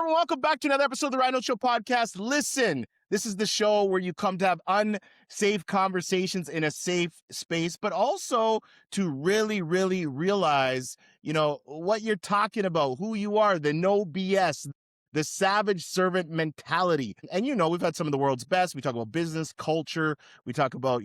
everyone? Welcome back to another episode of the Ryan Holtz Show podcast. Listen, this is the show where you come to have unsafe conversations in a safe space, but also to really, really realize, what you're talking about, who you are, the no BS, the savage servant mentality. And, we've had some of the world's best. We talk about business, culture. We talk about,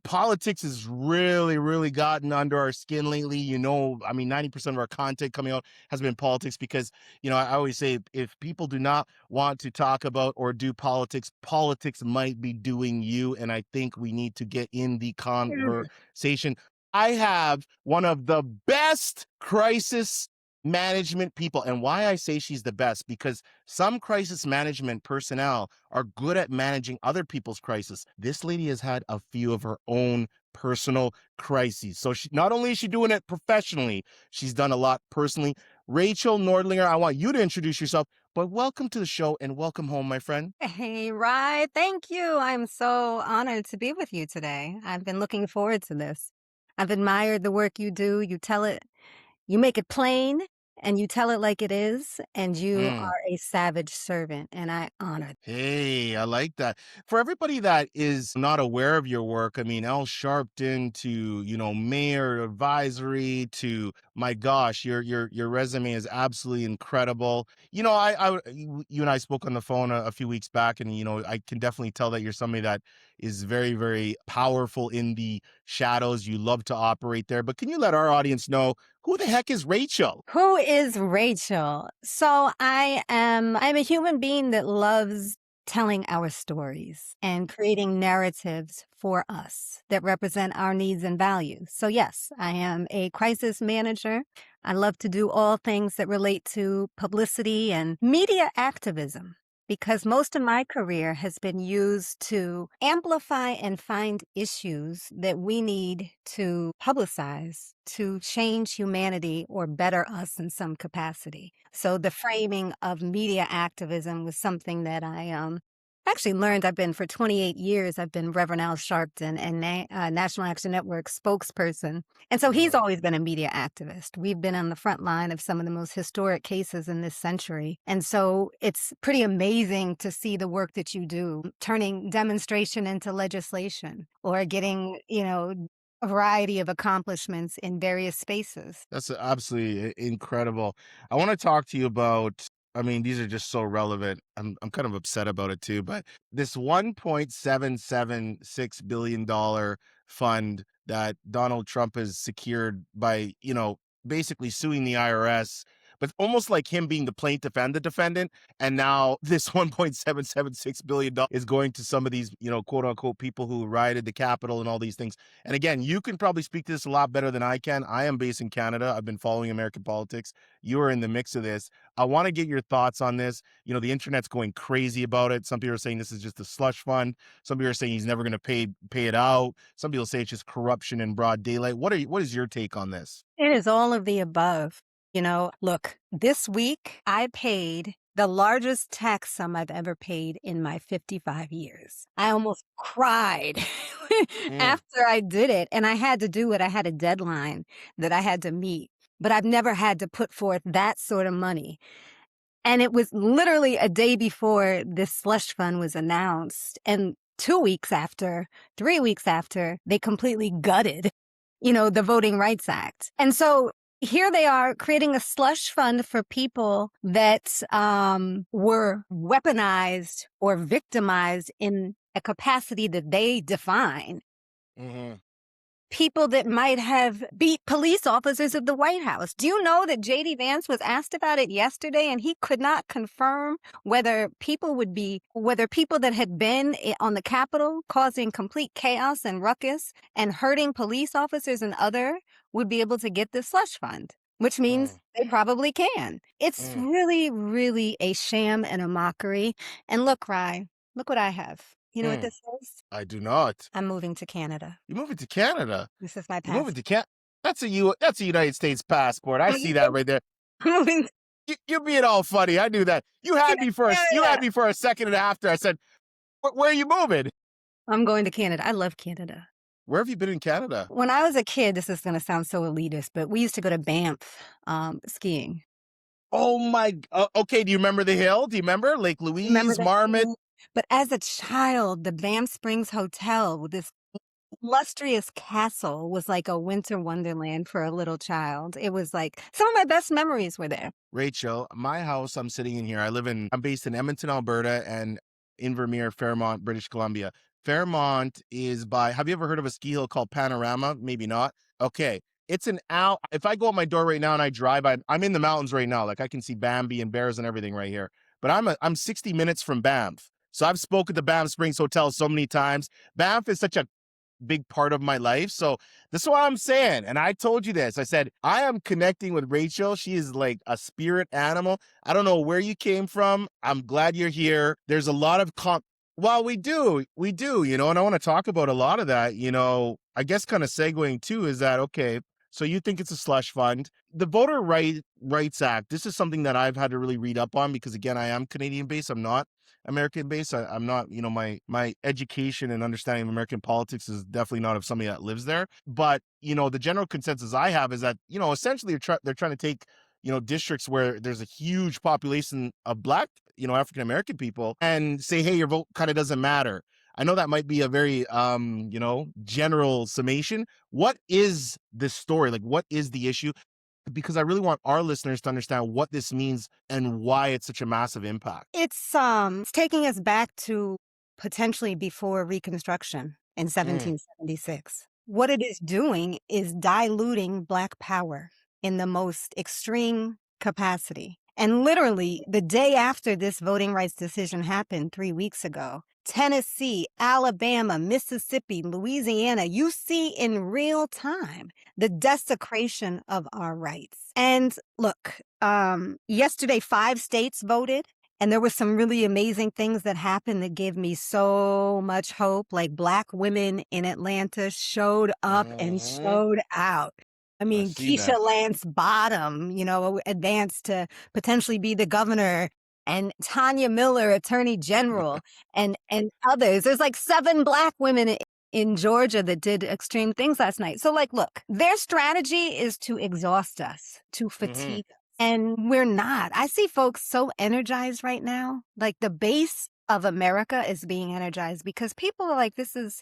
politics has really, really gotten under our skin lately. 90% of our content coming out has been politics because, I always say if people do not want to talk about or do politics, politics might be doing you. And I think we need to get in the conversation. I have one of the best crisis management people. And why I say she's the best, because some crisis management personnel are good at managing other people's crisis. This lady has had a few of her own personal crises. So not only is she doing it professionally, she's done a lot personally. Rachel Noerdlinger, I want you to introduce yourself, but welcome to the show and welcome home, my friend. Hey, Ryan. Thank you. I'm so honored to be with you today. I've been looking forward to this. I've admired the work you do. You make it plain and you tell it like it is, and you are a savage servant, and I honor. Hey, I like that. For everybody that is not aware of your work, L. Sharpton to, mayor advisory to, my gosh, your resume is absolutely incredible. You and I spoke on the phone a few weeks back, and, I can definitely tell that you're somebody that is very, very powerful in the shadows. You love to operate there, but can you let our audience know who the heck is Rachel? Who is Rachel? So I'm a human being that loves telling our stories and creating narratives for us that represent our needs and values. So yes, I am a crisis manager. I love to do all things that relate to publicity and media activism, because most of my career has been used to amplify and find issues that we need to publicize to change humanity or better us in some capacity. So the framing of media activism was something that I actually learned. For 28 years, I've been Reverend Al Sharpton and National Action Network spokesperson. And so he's always been a media activist. We've been on the front line of some of the most historic cases in this century. And so it's pretty amazing to see the work that you do, turning demonstration into legislation or getting, a variety of accomplishments in various spaces. That's absolutely incredible. I want to talk to you about, these are just so relevant. I'm kind of upset about it too, but this $1.776 billion fund that Donald Trump has secured by, basically suing the IRS, but almost like him being the plaintiff and the defendant. And now this $1.776 billion is going to some of these, quote unquote, people who rioted the Capitol and all these things. And again, you can probably speak to this a lot better than I can. I am based in Canada. I've been following American politics. You are in the mix of this. I want to get your thoughts on this. The internet's going crazy about it. Some people are saying this is just a slush fund. Some people are saying he's never going to pay it out. Some people say it's just corruption in broad daylight. What is your take on this? It is all of the above. Look, this week I paid the largest tax sum I've ever paid in my 55 years. I almost cried after I did it. And I had to do it. I had a deadline that I had to meet, but I've never had to put forth that sort of money. And it was literally a day before this slush fund was announced. And 3 weeks after, they completely gutted, the Voting Rights Act. And so here they are creating a slush fund for people that were weaponized or victimized in a capacity that they define. Mm-hmm. People that might have beat police officers at the White House. Do you know that J.D. Vance was asked about it yesterday and he could not confirm whether people that had been on the Capitol causing complete chaos and ruckus and hurting police officers and other would be able to get this slush fund, which means they probably can. It's really, really a sham and a mockery. And look, Rye, look what I have. You know what this is? I do not. I'm moving to Canada. You're moving to Canada? This is my You're moving passport. to Canada? That's a United States passport. I see that right there. You're being all funny. I knew that. You had me for a second and after. I said, where are you moving? I'm going to Canada. I love Canada. Where have you been in Canada? When I was a kid, this is going to sound so elitist, but we used to go to Banff skiing. Oh my. Okay. Do you remember the hill? Do you remember Lake Remember Louise, the Marmot? hill? But as a child, the Banff Springs Hotel with this illustrious castle was like a winter wonderland for a little child. It was like some of my best memories were there. Rachel, my house, I'm sitting in here. I'm based in Edmonton, Alberta, and Invermere, Fairmont, British Columbia. Fairmont is by, have you ever heard of a ski hill called Panorama? Maybe not. Okay. It's an hour. If I go out my door right now and I drive, I'm in the mountains right now. Like I can see Bambi and bears and everything right here. But I'm 60 minutes from Banff. So I've spoken to Banff Springs Hotel so many times. Banff is such a big part of my life. So this is what I'm saying. And I told you this. I said, I am connecting with Rachel. She is like a spirit animal. I don't know where you came from. I'm glad you're here. There's a lot of well, we do, and I want to talk about a lot of that, I guess kind of segueing too, is that, okay, so you think it's a slush fund. The Rights Act, this is something that I've had to really read up on because again, I am Canadian based. I'm not American based. I'm not, my education and understanding of American politics is definitely not of somebody that lives there. But, the general consensus I have is that, essentially they're trying to take, districts where there's a huge population of Black, African American people and say, hey, your vote kind of doesn't matter. I know that might be a very, general summation. What is this story? Like, what is the issue? Because I really want our listeners to understand what this means and why it's such a massive impact. It's taking us back to potentially before Reconstruction in 1776. What it is doing is diluting Black power in the most extreme capacity. And literally, the day after this voting rights decision happened 3 weeks ago, Tennessee, Alabama, Mississippi, Louisiana, you see in real time the desecration of our rights. And look, yesterday, 5 states voted. And there were some really amazing things that happened that gave me so much hope. Like Black women in Atlanta showed up and showed out. I mean, Keisha Lance Bottom, advanced to potentially be the governor, and Tanya Miller, attorney general, and others. There's like 7 Black women in Georgia that did extreme things last night. So like, look, their strategy is to exhaust us, to fatigue us. And we're not. I see folks so energized right now. Like the base of America is being energized because people are like, this is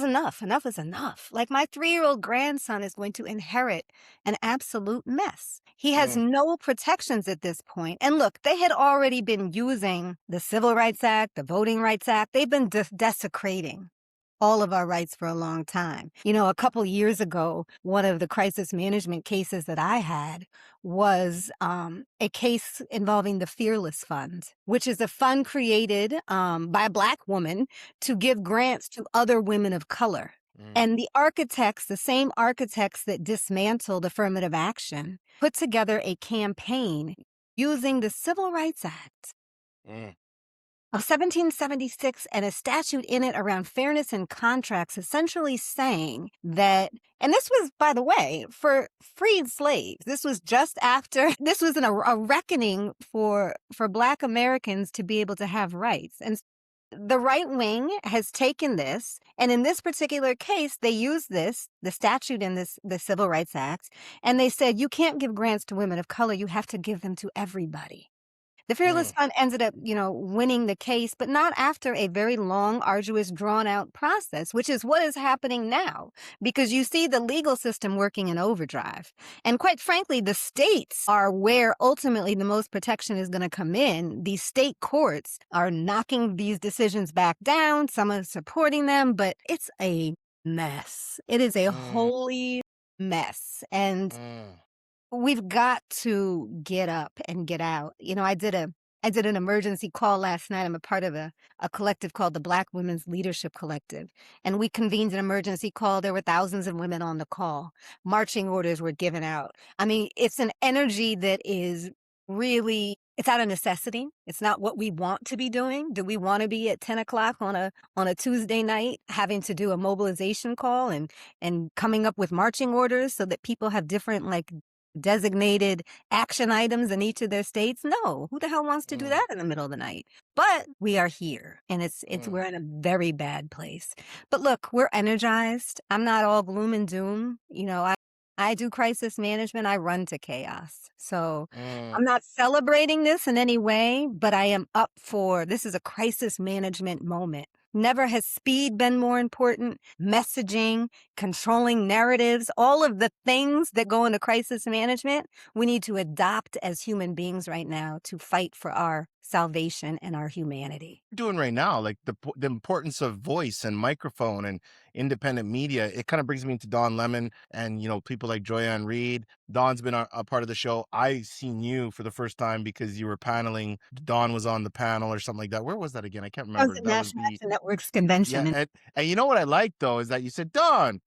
enough. Enough is enough. Like my 3-year-old grandson is going to inherit an absolute mess. He has no protections at this point. And look, they had already been using the Civil Rights Act, the Voting Rights Act. They've been desecrating all of our rights for a long time. A couple years ago, one of the crisis management cases that I had was a case involving the Fearless Fund, which is a fund created by a Black woman to give grants to other women of color. And the same architects that dismantled affirmative action, put together a campaign using the Civil Rights Act of 1776 and a statute in it around fairness in contracts, essentially saying that, and this was, by the way, for freed slaves. This was just after, this was a reckoning for Black Americans to be able to have rights. And the right wing has taken this, and in this particular case, they used the statute in the Civil Rights Act, and they said, you can't give grants to women of color, you have to give them to everybody. The Fearless Fund ended up, winning the case, but not after a very long, arduous, drawn-out process, which is what is happening now, because you see the legal system working in overdrive. And quite frankly, the states are where ultimately the most protection is going to come in. These state courts are knocking these decisions back down. Some are supporting them, but it's a mess. It is a holy mess. And we've got to get up and get out. I did an emergency call last night. I'm a part of a collective called the Black Women's Leadership Collective. And we convened an emergency call. There were thousands of women on the call. Marching orders were given out. I mean, it's an energy that is really, it's out of necessity. It's not what we want to be doing. Do we want to be at 10 o'clock on a Tuesday night having to do a mobilization call and coming up with marching orders so that people have different designated action items in each of their states? No, who the hell wants to do that in the middle of the night? But we are here, and we're in a very bad place. But look, we're energized. I'm not all gloom and doom. I do crisis management. I run to chaos. So Mm. I'm not celebrating this in any way, but I am up for this is a crisis management moment. Never has speed been more important. Messaging, controlling narratives, all of the things that go into crisis management, we need to adopt as human beings right now to fight for our salvation and our humanity. Doing right now, like the importance of voice and microphone and independent media. It kind of brings me to Don Lemon and people like Joyanne Reed. Don's been a part of the show. I seen you for the first time because you were paneling. Don was on the panel or something like that. Where was that again? I can't That was remember. the That was National the Action Network's yeah, convention. and you know what I like though is that you said, Don,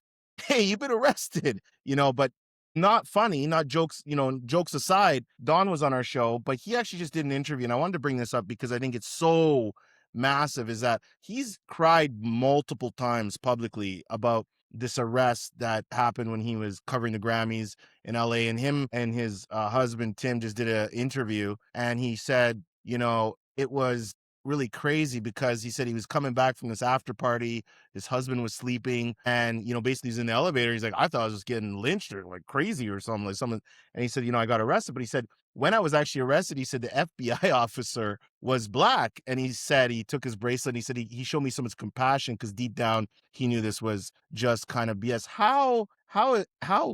hey, you've been arrested, but not funny, not jokes, jokes aside, Don was on our show, but he actually just did an interview. And I wanted to bring this up because I think it's so massive is that he's cried multiple times publicly about this arrest that happened when he was covering the Grammys in LA. And him and his husband, Tim, just did an interview. And he said, it was really crazy because he said he was coming back from this after party. His husband was sleeping, and basically he's in the elevator. He's like, I thought I was just getting lynched or like crazy or something, like someone. And he said, I got arrested. But he said when I was actually arrested, he said the FBI officer was black, and he said he took his bracelet. And he said he showed me so much compassion because deep down he knew this was just kind of BS. How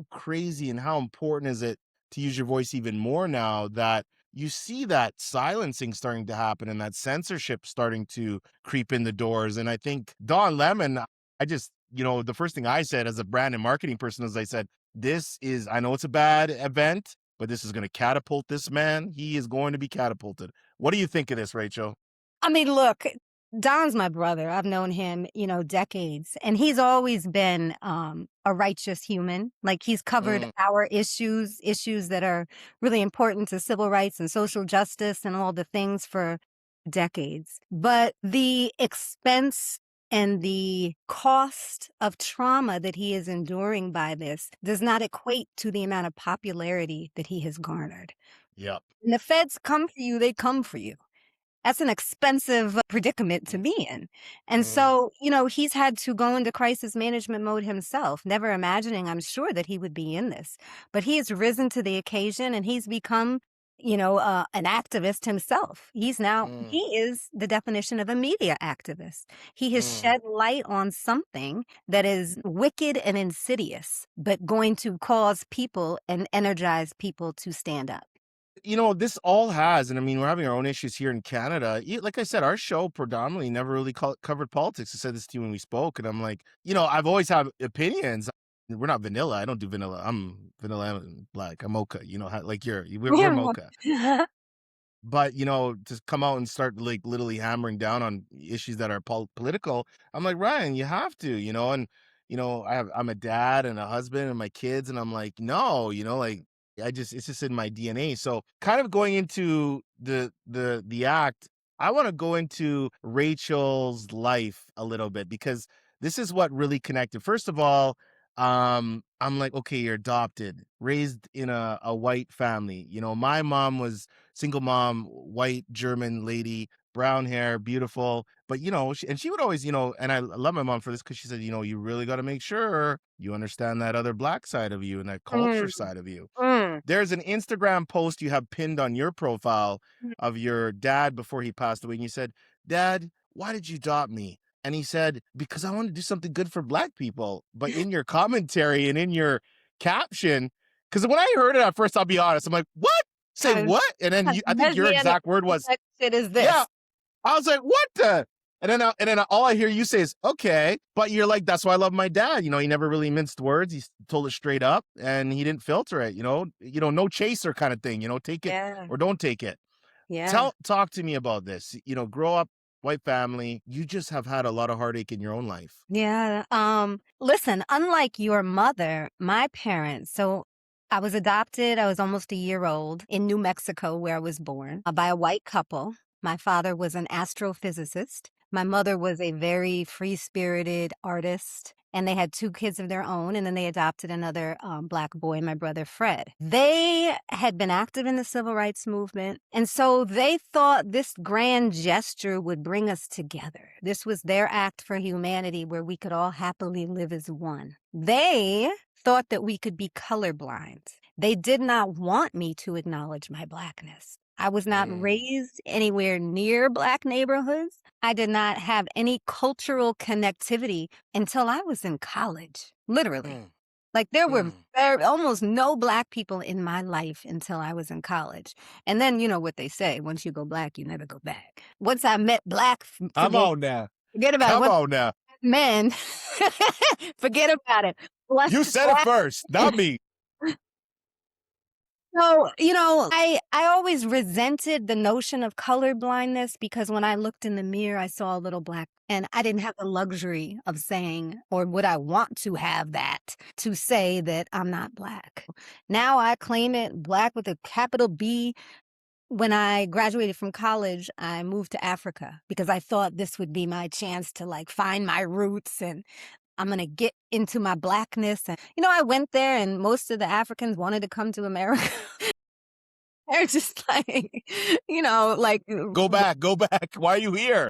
crazy and how important is it to use your voice even more now that you see that silencing starting to happen and that censorship starting to creep in the doors? And I think Don Lemon, I just, the first thing I said as a brand and marketing person is I said, I know it's a bad event, but this is going to catapult this man. He is going to be catapulted. What do you think of this, Rachel? I mean, look, Don's my brother. I've known him, decades, and he's always been a righteous human. Like he's covered our issues that are really important to civil rights and social justice and all the things for decades. But the expense and the cost of trauma that he is enduring by this does not equate to the amount of popularity that he has garnered. Yep. When the feds come for you, they come for you. That's an expensive predicament to be in. And so, he's had to go into crisis management mode himself, never imagining, I'm sure, that he would be in this. But he has risen to the occasion and he's become, an activist himself. He is the definition of a media activist. He has shed light on something that is wicked and insidious, but going to cause people and energize people to stand up. This all has, and I mean, we're having our own issues here in Canada. Like I said, our show predominantly never really covered politics. I said this to you when we spoke, and I'm like, I've always had opinions. We're not vanilla. I don't do vanilla. I'm vanilla and black. I'm mocha. Like we're mocha. But to come out and start like literally hammering down on issues that are political, I'm like, Ryan, you have to, and I'm a dad and a husband and my kids, and I'm like, no, like it's just in my DNA. So kind of going into the act, I want to go into Rachel's life a little bit because this is what really connected. First of all, I'm like, okay, you're adopted, raised in a white family. My mom was single mom, white German lady, brown hair, beautiful. But she would always, and I love my mom for this because she said, you really got to make sure you understand that other black side of you and that culture side of you. There's an Instagram post you have pinned on your profile of your dad before he passed away, and you said, Dad, why did you adopt me? And he said, because I want to do something good for black people. But in your commentary and in your caption, because when I heard it at first, I'll be honest, I'm like, what? Say what? And then I think your exact word was, what shit is this? Yeah. I was like, what the? And then all I hear you say is, okay. But you're like, that's why I love my dad. He never really minced words. He told it straight up and he didn't filter it, no chaser kind of thing, take it or don't take it. Yeah. Talk to me about this. Grow up, white family. You just have had a lot of heartache in your own life. Yeah. Listen, unlike your mother, my parents, so I was adopted. I was almost a year old in New Mexico, where I was born, by a white couple. My father was an astrophysicist. My mother was a very free-spirited artist, and they had 2 kids of their own, and then they adopted another black boy, my brother Fred. They had been active in the civil rights movement, and so they thought this grand gesture would bring us together. This was their act for humanity where we could all happily live as one. They thought that we could be colorblind. They did not want me to acknowledge my Blackness. I was not Mm, raised anywhere near Black neighborhoods. I did not have any cultural connectivity until I was in college, literally. mm, Like there were mm. almost no Black people in my life until I was in college. And then you know what they say, once you go Black, you never go back. Once I met Black, Come on now. forget about it. Come Once on now. men, forget about it. Once You said it Black first, not me. So, you know, I always resented the notion of color blindness because when I looked in the mirror, I saw a little Black and I didn't have the luxury of saying, or would I want to have that to say that I'm not Black. Now I claim it Black with a capital B. When I graduated from college, I moved to Africa because I thought this would be my chance to like find my roots and I'm gonna get into my Blackness. And, you know, I went there and most of the Africans wanted to come to America. They're just like, you know, like, Go back, go back. Why are you here?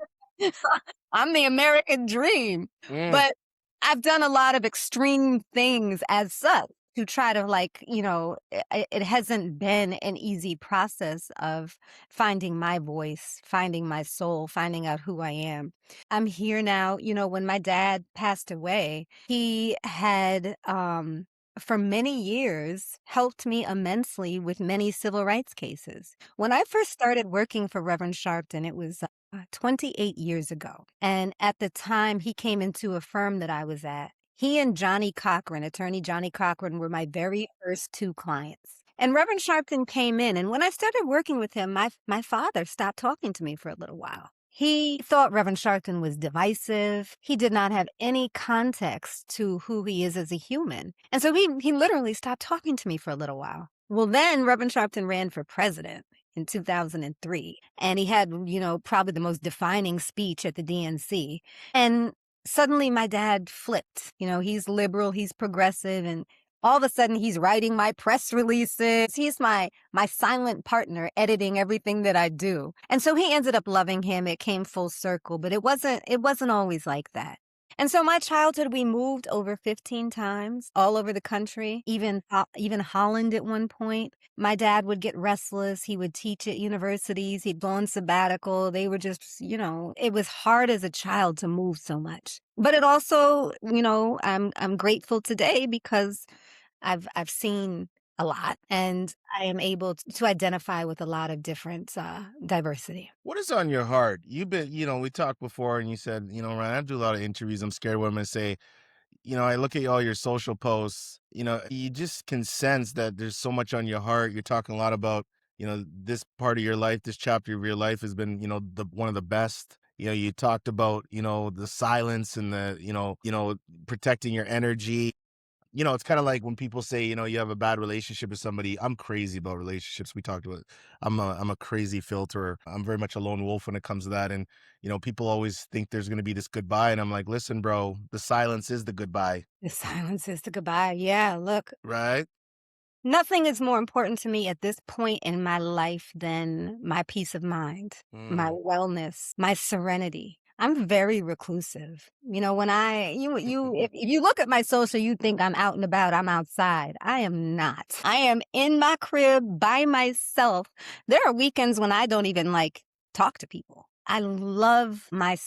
I'm the American dream. Mm. But I've done a lot of extreme things as such to try to like, you know, it hasn't been an easy process of finding my voice, finding my soul, finding out who I am. I'm here now. You know, when my dad passed away, he had, for many years helped me immensely with many civil rights cases. When I first started working for Reverend Sharpton, it was 28 years ago. And at the time he came into a firm that I was at, he and Johnnie Cochran, attorney Johnnie Cochran, were my very first two clients. And Reverend Sharpton came in, and when I started working with him, my father stopped talking to me for a little while. He thought Reverend Sharpton was divisive. He did not have any context to who he is as a human. And so he literally stopped talking to me for a little while. Well, then Reverend Sharpton ran for president in 2003. And he had, you know, probably the most defining speech at the DNC. And suddenly my dad flipped. You know, he's liberal, he's progressive, and all of a sudden he's writing my press releases. He's my silent partner editing everything that I do. And so he ended up loving him. It came full circle, but it wasn't always like that. And so my childhood, we moved over 15 times all over the country, even Holland at one point. My dad would get restless. He would teach at universities. He'd go on sabbatical. They were just, you know, it was hard as a child to move so much. But it also, you know, I'm grateful today because I've seen a lot and I am able to identify with a lot of different diversity. What is on your heart? You've been, we talked before and you said, Ryan, I do a lot of interviews. I'm scared what I'm going to say. I look at all your social posts, you just can sense that there's so much on your heart. You're talking a lot about, this part of your life, this chapter of your life has been, the one of the best. You talked about, the silence and the, protecting your energy. It's kind of like when people say, you have a bad relationship with somebody. I'm crazy about relationships. We talked about, I'm a crazy filterer. I'm very much a lone wolf when it comes to that. And, people always think there's going to be this goodbye. And I'm like, listen, bro, the silence is the goodbye. The silence is the goodbye. Yeah, look, Right? nothing is more important to me at this point in my life than my peace of mind, my Mm. wellness, my serenity. I'm very reclusive. You know, when if you look at my social, you think I'm out and about, I'm outside. I am not. I am in my crib by myself. There are weekends when I don't even like talk to people. I love my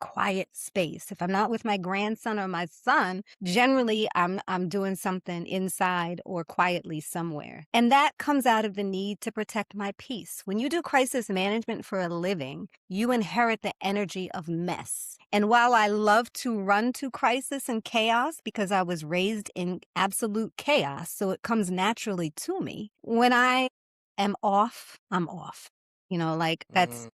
quiet space. If I'm not with my grandson or my son, generally I'm doing something inside or quietly somewhere. And that comes out of the need to protect my peace. When you do crisis management for a living, you inherit the energy of mess. And while I love to run to crisis and chaos because I was raised in absolute chaos, so it comes naturally to me, when I am off, I'm off. You know, like Mm.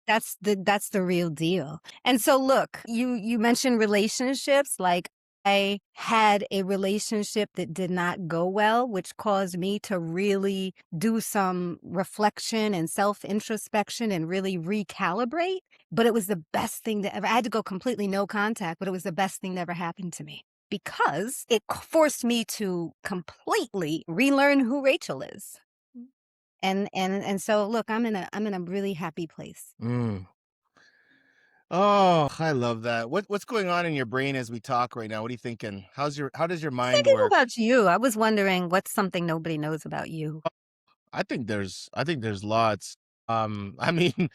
that's the real deal. And so look, you mentioned relationships. Like I had a relationship that did not go well, which caused me to really do some reflection and self-introspection and really recalibrate. But it was the best thing that ever, I had to go completely no contact, but it was the best thing that ever happened to me because it forced me to completely relearn who Rachel is. And so look, I'm in a really happy place. Mm. Oh, I love that. What's going on in your brain as we talk right now? What are you thinking? How does your mind Thinking work? about you, I was wondering what's something nobody knows about you? I think there's lots. I mean,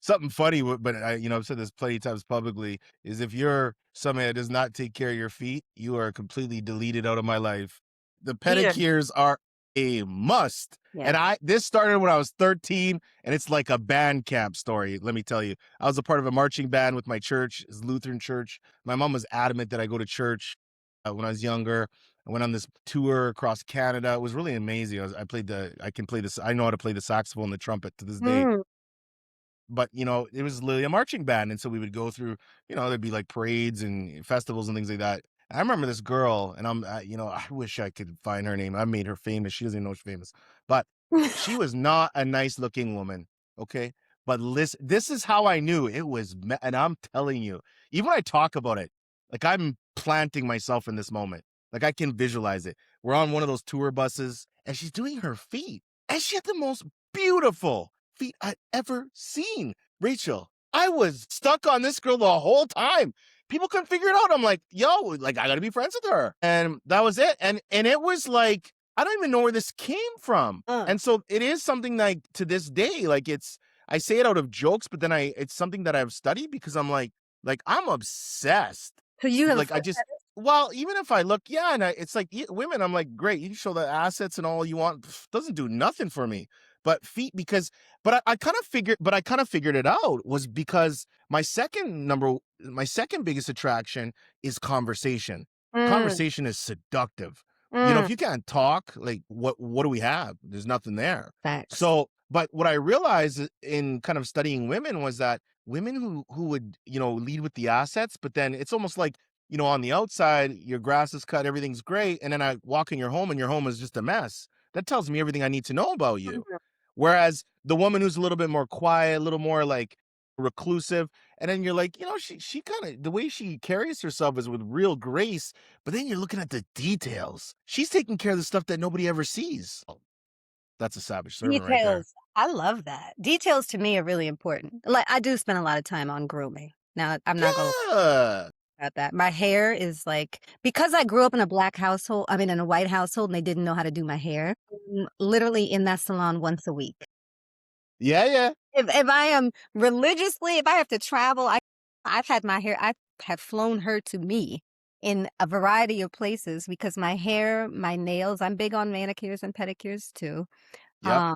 something funny, but I've said this plenty of times publicly, is if you're somebody that does not take care of your feet, you are completely deleted out of my life. The Yeah. pedicures are a must. Yeah. And this started when I was 13, and it's like a band camp story, let me tell you. I was a part of a marching band with my church, it's Lutheran church. My mom was adamant that I go to church when I was younger. I went on this tour across Canada. It was really amazing. I can play this. I know how to play the saxophone and the trumpet to this day, Mm. but it was literally a marching band, and so we would go through, there'd be like parades and festivals and things like that. I remember this girl, and I wish I could find her name. I made her famous. She doesn't even know she's famous, but she was not a nice looking woman. Okay, but listen, this is how I knew it was, and I'm telling you, even when I talk about it, like I'm planting myself in this moment, like I can visualize it. We're on one of those tour buses, and she's doing her feet, and she had the most beautiful feet I'd ever seen. Rachel, I was stuck on this girl the whole time. People couldn't figure it out. I'm like, yo, like I gotta be friends with her. And that was it. And it was like, I don't even know where this came from. Uh, And so it is something like to this day, like I say it out of jokes, but then it's something that I've studied because I'm like I'm obsessed. so you have a Like I foot just fetish? well, even if I look, yeah, and it's like women, I'm like, great, you can show the assets and all you want. Doesn't do nothing for me. But feet, because, I kind of figured it out was because my second biggest attraction is conversation. Mm, Conversation is seductive. mm, If you can't talk, like what do we have? There's nothing there. facts. So, but what I realized in kind of studying women was that women who would, lead with the assets, but then it's almost like, on the outside, your grass is cut, everything's great, and then I walk in your home and your home is just a mess. That tells me everything I need to know about you. Mhm. Whereas the woman who's a little bit more quiet, a little more like reclusive, and then you're like, she kind of, the way she carries herself is with real grace, but then you're looking at the details. She's taking care of the stuff that nobody ever sees. Oh, that's a savage servant right there. Details. I love that. Details to me are really important. Like, I do spend a lot of time on grooming. Now, I'm not gonna Yeah. lie about that. My hair is like because I grew up in a black household, I mean, in a white household, and they didn't know how to do my hair, literally in that salon once a week. Yeah, yeah. If I am religiously if I have to travel, I've had my hair I have flown her to me in a variety of places because my hair, my nails I'm big on manicures and pedicures too. Yep. Um,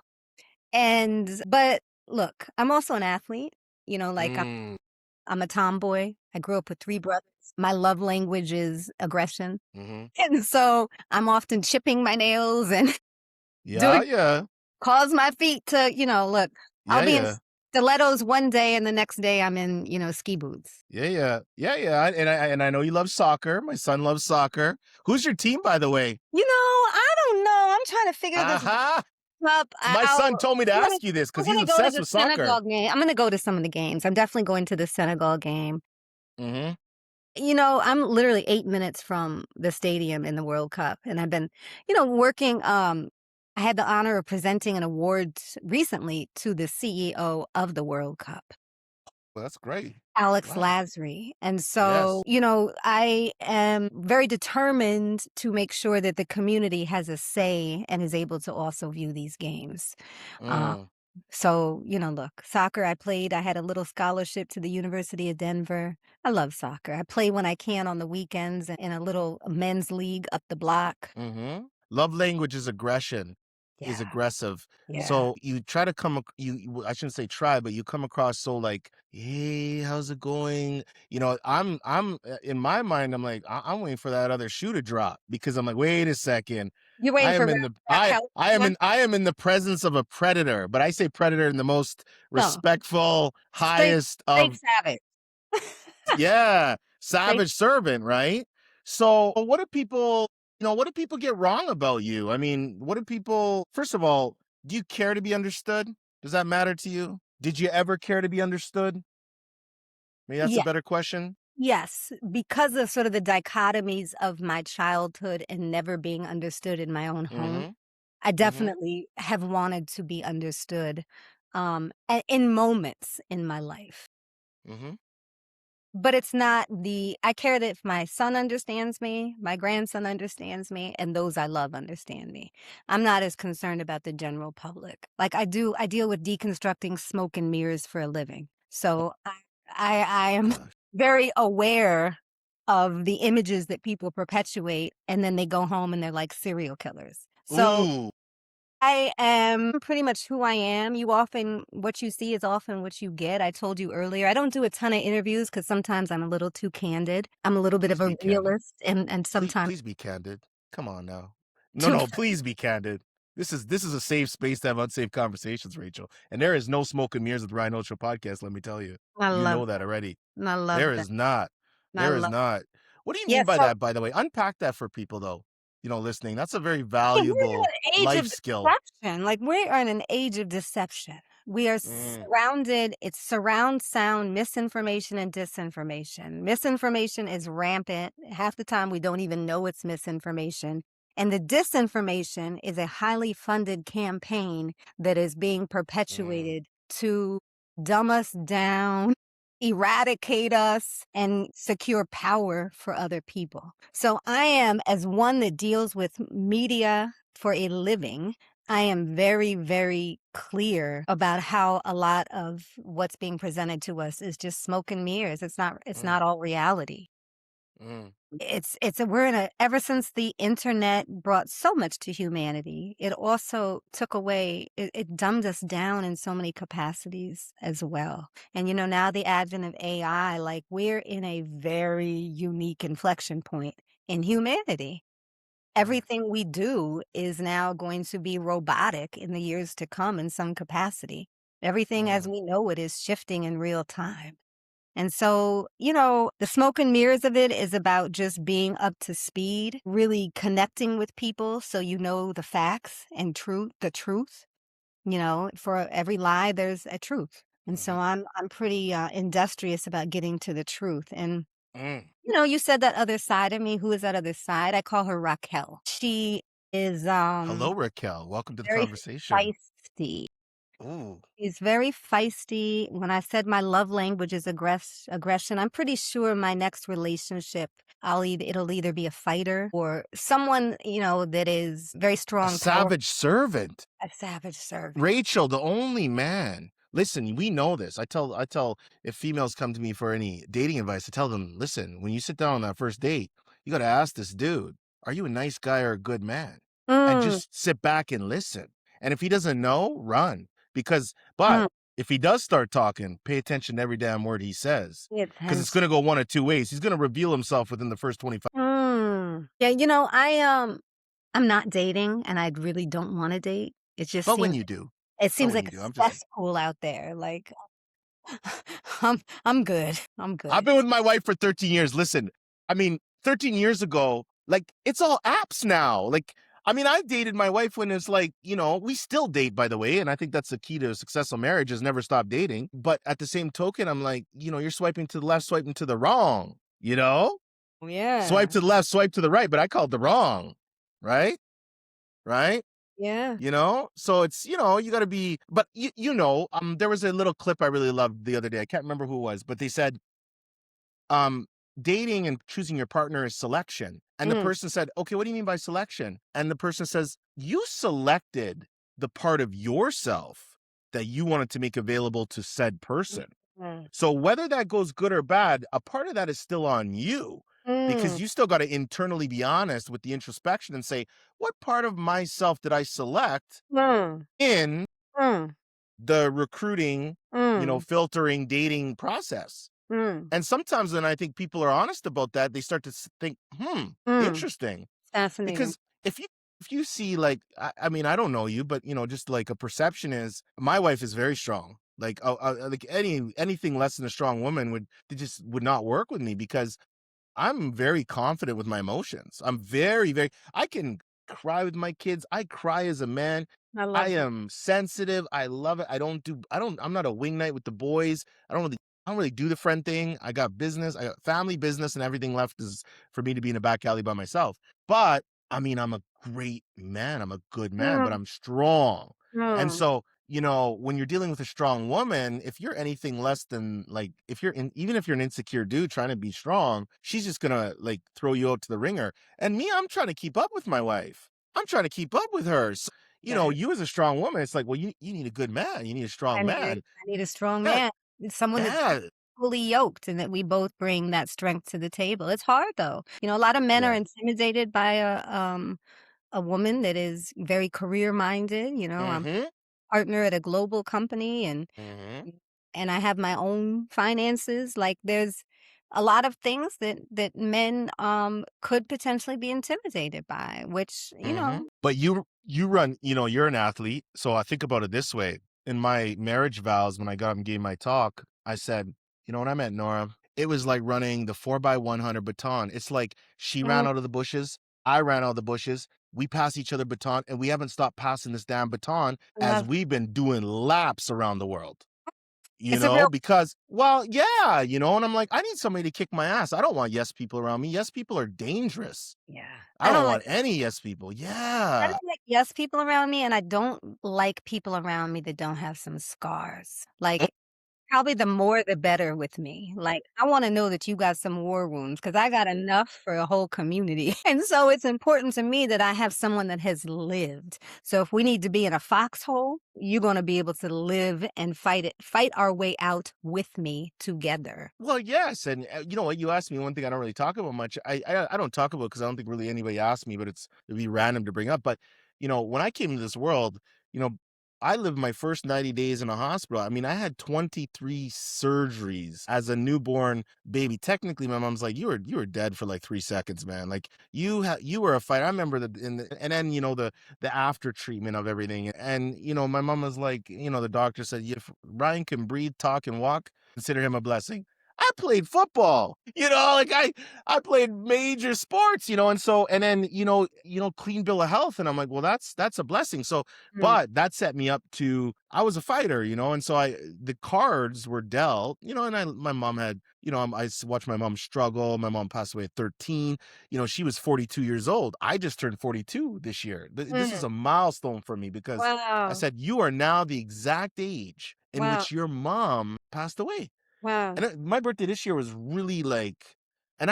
but look, I'm also an athlete, like, Mm. I'm a tomboy. I grew up with 3 brothers. My love language is aggression, Hmm. and so I'm often chipping my nails and Yeah, doing yeah. cause my feet to, look, I'll Yeah, be in yeah. stilettos one day and the next day I'm in, ski boots. Yeah, yeah. Yeah, yeah. And I know you love soccer. My son loves soccer. Who's your team, by the way? I don't know. I'm trying to figure this Uh-huh. up My out. son told me to I'm gonna ask you this I'm because he's gonna go to obsessed the with soccer. Senegal game. I'm gonna go to some of the games. I'm definitely going to the Senegal game. Hmm. I'm literally 8 minutes from the stadium in the World Cup, and I've been, working, I had the honor of presenting an award recently to the CEO of the World Cup, Well, that's great. Alex Wow. Lasry. And so, Yes. I am very determined to make sure that the community has a say and is able to also view these games. Uh, Mm. so, look, soccer, I had a little scholarship to the University of Denver. I love soccer. I play when I can on the weekends in a little men's league up the block. Hmm. Love language is aggression, is Yeah, aggressive. yeah. So you try to I shouldn't say try, but you come across so like, hey, how's it going? I'm in my mind, I'm like, I'm waiting for that other shoe to drop because I'm like, wait a second. You're waiting I for am rap, in the rap California? I am in the presence of a predator, but I say predator in the most No, respectful, straight, highest straight of, savage. yeah, Straight. savage servant, right? So what do people get wrong about you? I mean, what do people, first of all, do you care to be understood? Does that matter to you? Did you ever care to be understood? Maybe that's a Yeah. better question. Yes, because of sort of the dichotomies of my childhood and never being understood in my own home, Mm-hmm. I Mm-hmm. definitely have wanted to be understood, in moments in my life. Mm-hmm. but it's not I care that if my son understands me, my grandson understands me, and those I love understand me. I'm not as concerned about the general public. Like I deal with deconstructing smoke and mirrors for a living. So I am Gosh. very aware of the images that people perpetuate, and then they go home and they're like serial killers. So Ooh. I am pretty much who I am. What you see is often what you get. I told you earlier, I don't do a ton of interviews because sometimes I'm a little too candid. I'm a little bit Please of a be candid. realist and sometimes Please be candid. Come on now. No, too. no, please be candid. This is a safe space to have unsafe conversations, Rachel. And there is no smoke and mirrors with Ryan Holtz Show podcast, let me tell you. I You love know that already. I love There that. is not. I There is love not. What do you Yeah, mean by so that, by the way? Unpack that for people though, listening. That's a very yeah, we're valuable in an age life of skill. deception. Like we are in an age of deception. We are Mm, surrounded, it's surround sound misinformation and disinformation. Misinformation is rampant. Half the time we don't even know it's misinformation. And the disinformation is a highly funded campaign that is being mm, perpetuated to dumb us down, eradicate us, and secure power for other people. So I am, as one that deals with media for a living, I am very, very clear about how a lot of what's being presented to us is just smoke and mirrors. It's mm, not all reality. mm, We're in a, ever since the internet brought so much to humanity, it also took away, it dumbed us down in so many capacities as well. And now the advent of AI, like we're in a very unique inflection point in humanity. mm, Everything we do is now going to be robotic in the years to come in some capacity. Everything as mm, we know it is shifting in real time. And so, the smoke and mirrors of it is about just being up to speed, really connecting with people so you know the facts and the truth. For every lie, there's a truth. And so mhm, I'm pretty industrious about getting to the truth. And mm. you said that other side of me. Who is that other side? I call her Raquel. She is Hello, Raquel. Welcome to the very conversation. feisty. Ooh. He's very feisty. When I said my love language is aggression, I'm pretty sure my next relationship, it'll either be a fighter or someone, that is very A strong, powerful, savage servant. a savage servant. Rachel, the only man. Listen, we know this. I tell if females come to me for any dating advice, I tell them, listen, when you sit down on that first date, you got to ask this dude, are you a nice guy or a good man? And Mm, just sit back and listen. And if he doesn't know, run. But mm, if he does start talking, pay attention to every damn word he says. Because it's attention. going to go one of two ways. He's going to reveal himself within the first 25. Yeah, I'm not dating and I really don't want to date. But when you do, It but seems when like you do, I'm a just saying. cesspool out there. Like I'm good. I'm I've good. been with my wife for 13 years. Listen, I mean, 13 years ago, like it's all apps now. Like, I mean, I dated my wife when it's like, we still date, by the way. And I think that's the key to a successful marriage is never stop dating. But at the same token, I'm like, you're swiping to the left, swiping to the wrong, swipe Yeah. to the left, swipe to the right, but I called the wrong. Right. Right. Yeah. So it's, you got to be, but there was a little clip I really loved the other day. I can't remember who it was, but they said, um, dating and choosing your partner is selection. And the Mm, person said, okay, what do you mean by selection? And the person says, you selected the part of yourself that you wanted to make available to said person. mm, So whether that goes good or bad, a part of that is still on you mm, because you still got to internally be honest with the introspection and say, what part of myself did I select mm, in mm, the recruiting, mm, filtering, dating process? mm, And sometimes when I think people are honest about that, they start to think, mm. interesting. Fascinating. Because if you see like, I mean, I don't know you, but just like a perception is my wife is very strong. Like anything less than a strong woman would not work with me because I'm very confident with my emotions. I'm very, very, I can cry with my kids. I cry as a man. I I love that. am sensitive. I love it. I'm not a wing night with the boys. I don't really do the friend thing. I got business. I got family business and everything left is for me to be in a back alley by myself. But I mean, I'm a great man. I'm a good man, but Mm, I'm strong. And mm, so, when you're dealing with a strong woman, if you're anything less than like, if you're in, even if you're an insecure dude trying to be strong, she's just gonna like throw you out to the ringer. And me, I'm trying to keep up with my wife. I'm trying to keep up with her. So, Yes. you as a strong woman, it's like, well, you need a good man. You need a strong man. I need a strong Yeah, man, someone that's yeah, fully yoked and that we both bring that strength to the table. It's hard though. A lot of men are yeah. intimidated by a woman that is very career minded. I'm Mm-hmm. partner at a global company Mm-hmm. and I have my own finances. Like there's a lot of things that men could potentially be intimidated by, which, But you run, you're an athlete. So I think about it this way. In my marriage vows, when I got up and gave my talk, I said, when I met Nora, it was like running the 4x100 baton. It's like she mm, ran out of the bushes, I ran out of the bushes. We pass each other baton, and we haven't stopped passing this damn baton as love we've been doing laps around the world. it's a real Because, well, yeah, and I'm like, I need somebody to kick my ass. I don't want yes people around me. Yes people are dangerous. yeah. I don't want any yes people. I Yeah. don't like yes people around me, and I don't like people around me that don't have some scars. Like, probably the more the better with me. Like, I wanna know that you got some war wounds because I got enough for a whole community, and so it's important to me that I have someone that has lived. So if we need to be in a foxhole, you're gonna be able to live and fight our way out with me together. Well, yes, and you know what? You asked me one thing I don't really talk about much. I don't talk about because I don't think really anybody asked me, but it'd be random to bring up. But when I came to this world, you know, I lived my first 90 days in a hospital. I mean, I had 23 surgeries as a newborn baby. Technically, my mom's like, you were dead for like 3 seconds, man. Like you were a fighter. I remember and then the after treatment of everything. And my mom was like, the doctor said, if Ryan can breathe, talk, and walk, consider him a blessing. I played football, like I played major sports, and then, clean bill of health. And I'm like, well, that's a blessing. So, Mm, but that set me up to, I was a fighter, and so the cards were dealt, and my mom had, watched my mom struggle. My mom passed away at 13. She was 42 years old. I just turned 42 this year. This is mm. a milestone for me because I Wow. said, you are now the exact age in Wow. which your mom passed away. Wow. And my birthday this year was really like, and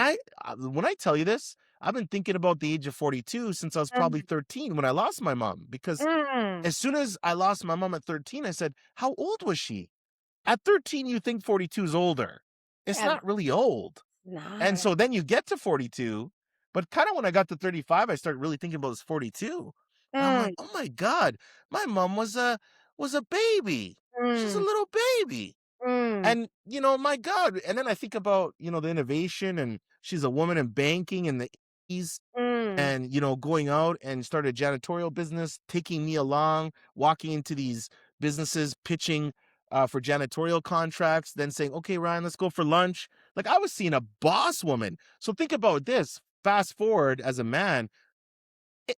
when I tell you this, I've been thinking about the age of 42 since I was probably Mm, 13 when I lost my mom. Because mm. as soon as I lost my mom at 13, I said, how old was she? At 13, you think 42 is older. It's Ab not really old. And not. so then you get to 42, but kind of when I got to 35, I started really thinking about this 42. And I'm like, Mm, oh my God, my mom was a baby. She's a mm, little baby. mm, And, my God. And then I think about, the innovation, and she's a woman in banking and the ease, mm, and, going out and start a janitorial business, taking me along, walking into these businesses, pitching for janitorial contracts, then saying, okay, Ryan, let's go for lunch. Like I was seeing a boss woman. So think about this. Fast forward as a man, it,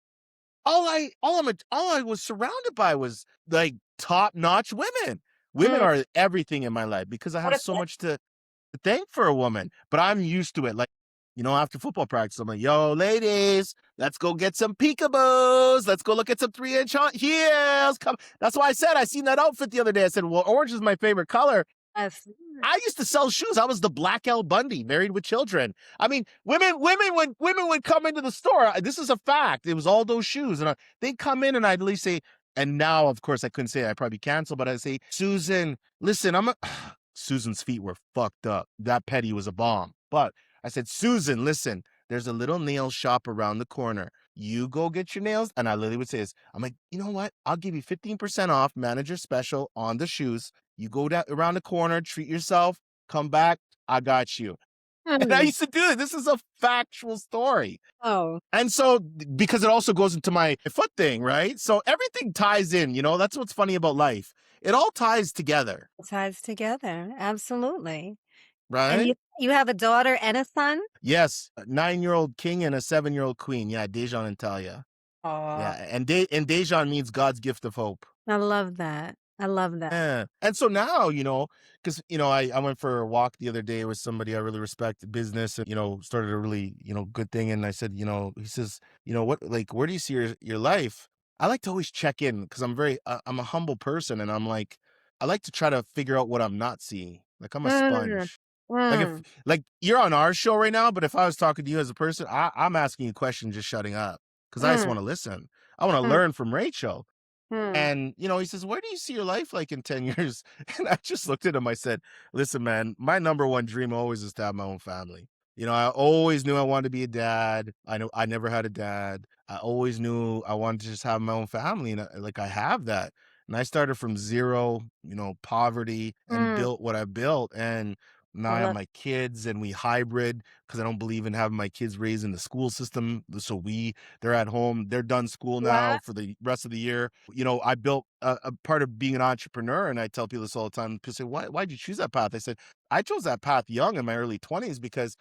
all I was surrounded by was like top notch women. Women mm. are everything in my life because I What have a so much to thank for a woman, but I'm used to it. Like, after football practice, I'm like, yo, ladies, let's go get some peekaboos. Let's go look at some 3-inch heels. Come. That's why I said I seen that outfit the other day. I said, well, orange is my favorite color. yes. I used to sell shoes. I was the Black L Bundy, married with children. I mean, women would come into the store. This is a fact. It was all those shoes, and they'd come in, and I'd at least say, and now, of course, I couldn't say it. I probably cancel, but I'd say, Susan, listen, Susan's feet were fucked up. That petty was a bomb. But I said, Susan, listen, there's a little nail shop around the corner. You go get your nails. And I literally would say this. I'm like, you know what? I'll give you 15% off manager special on the shoes. You go down around the corner, treat yourself, come back. I got you. And I Mm. used to do it. This is a factual story. Oh, And so, because it also goes into my foot thing, right? So everything ties in, that's what's funny about life. It all ties together, it ties together. Absolutely. And right? you have a daughter and a son? Yes, a 9-year-old king and a 7-year-old queen. Yeah, Dejan and Talia. Aw, Yeah, and Dejan means God's gift of hope. I love that. I love that. Yeah. And so now, because I went for a walk the other day with somebody I really respect, business, and started a really good thing. And I said, he says, what, like, where do you see your life? I like to always check in because I'm a humble person, and I'm like, I like to try to figure out what I'm not seeing. Like I'm a Mm, sponge. Like if mm, like you're on our show right now, but if I was talking to you as a person, I'm asking you questions, just shutting up because I just mm, want to listen. I want to mm, learn from Rachel. mm, And, he says, "Where do you see your life like in 10 years?" And I just looked at him. I said, "Listen, man, my number one dream always is to have my own family. I always knew I wanted to be a dad. I know I never had a dad. I always knew I wanted to just have my own family. And like I have that. And I started from zero, poverty and mm. built what I built. And now I I have love my kids and we hybrid because I don't believe in having my kids raised in the school system. So they're at home. They're done school Wow. now for the rest of the year. I built a part of being an entrepreneur, and I tell people this all the time. People say, why'd you choose that path? I said, I chose that path young in my early 20s because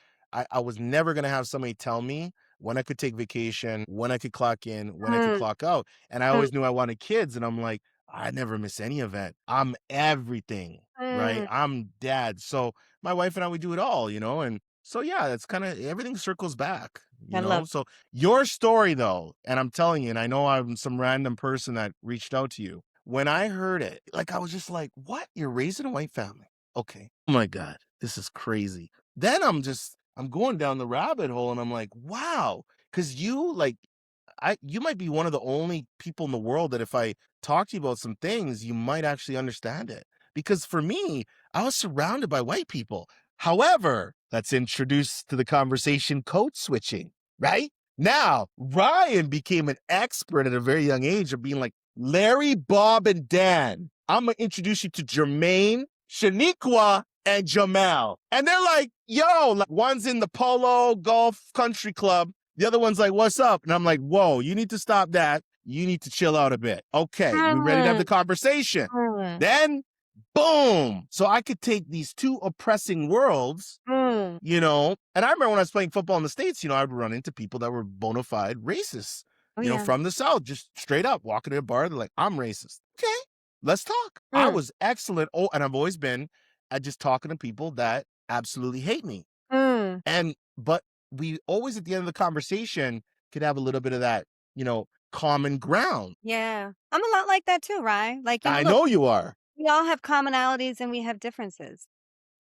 I was never going to have somebody tell me when I could take vacation, when I could clock in, when I could Mm, clock out. And I mm, always knew I wanted kids. And I'm like, I never miss any event. I'm everything, right? mm. I'm dad. So my wife and I, we do it all, and so yeah, that's kind of everything circles back, I love So your story though, and I'm telling you, and I know I'm some random person that reached out to you. When I heard it, like I was just like, what? You're raised in a white family. Okay. Oh my God, this is crazy. Then I'm going down the rabbit hole and I'm like, wow. Cause you might be one of the only people in the world that if I talk to you about some things, you might actually understand it. Because for me, I was surrounded by white people. However, let's introduce to the conversation code switching, right? Now, Ryan became an expert at a very young age of being like, Larry, Bob, and Dan. I'm going to introduce you to Jermaine, Shaniqua, and Jamal. And they're like, yo, like, one's in the Polo Golf Country Club. The other one's like, what's up? And I'm like, whoa, you need to stop that. You need to chill out a bit. Okay, we ready to have the Mm, conversation. mm, Then, boom. So I could take these two oppressing worlds, mm. and I remember when I was playing football in the States, I'd run into people that were bona fide racists, Oh, yeah. from the South, just straight up walking to a bar. They're like, I'm racist. Okay, let's talk. I Mm, was excellent. Oh, and I've always been at just talking to people that absolutely hate me. mm. But we always at the end of the conversation could have a little bit of that, common ground. Yeah. I'm a lot like that too, Ryan. Like, I look, know you are. we all have commonalities and we have differences.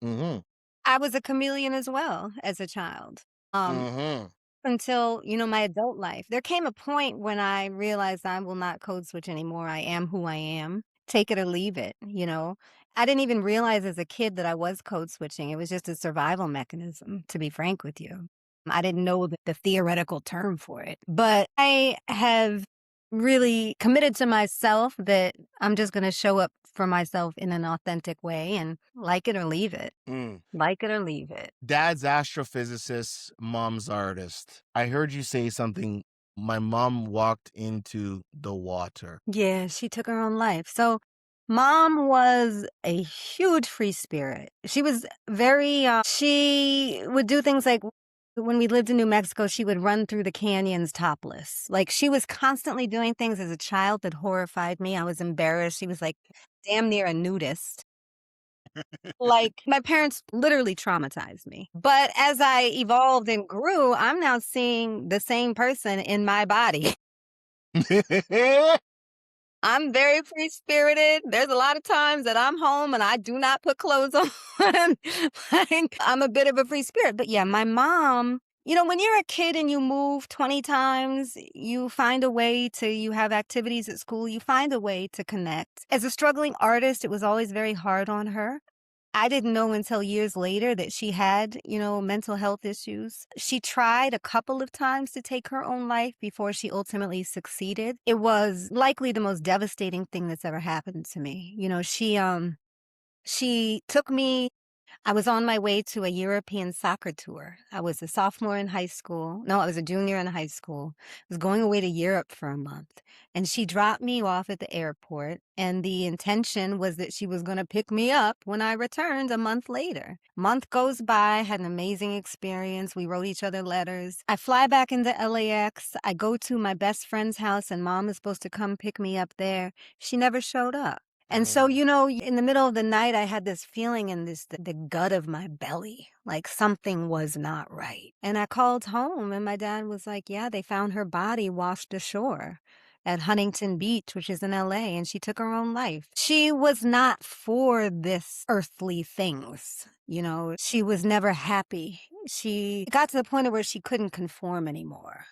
Mm-hmm. I was a chameleon as well as a child. Um, Mm-hmm. until, my adult life. There came a point when I realized I will not code switch anymore. I am who I am. Take it or leave it. I didn't even realize as a kid that I was code switching. It was just a survival mechanism, to be frank with you. I didn't know the theoretical term for it. But I have really committed to myself that I'm just going to show up for myself in an authentic way and like it or leave it. Mm. Like it or leave it. Dad's astrophysicist, mom's artist. I heard you say something. My mom walked into the water. Yeah, she took her own life. So, mom was a huge free spirit. She was very, she would do things like when we lived in New Mexico, she would run through the canyons topless. Like, she was constantly doing things as a child that horrified me. I was embarrassed. She was like damn near a nudist. Like, my parents literally traumatized me. But as I evolved and grew, I'm now seeing the same person in my body. I'm very free spirited. There's a lot of times that I'm home and I do not put clothes on. Like, I'm a bit of a free spirit. But yeah, my mom, when you're a kid and you move 20 times, you find a way to, you have activities at school, you find a way to connect. As a struggling artist, it was always very hard on her. I didn't know until years later that she had, mental health issues. She tried a couple of times to take her own life before she ultimately succeeded. It was likely the most devastating thing that's ever happened to me. She took me I was on my way to a European soccer tour. I was a sophomore in high school. No, I was a junior in high school. I was going away to Europe for a month. And she dropped me off at the airport. And the intention was that she was going to pick me up when I returned a month later. Month goes by, had an amazing experience. We wrote each other letters. I fly back into LAX. I go to my best friend's house, and mom is supposed to come pick me up there. She never showed up. And so, in the middle of the night, I had this feeling in the gut of my belly, like something was not right. And I called home and my dad was like, yeah, they found her body washed ashore. at Huntington Beach, which is in LA, and she took her own life. She was not for this earthly things. She was never happy. She got to the point where she couldn't conform anymore.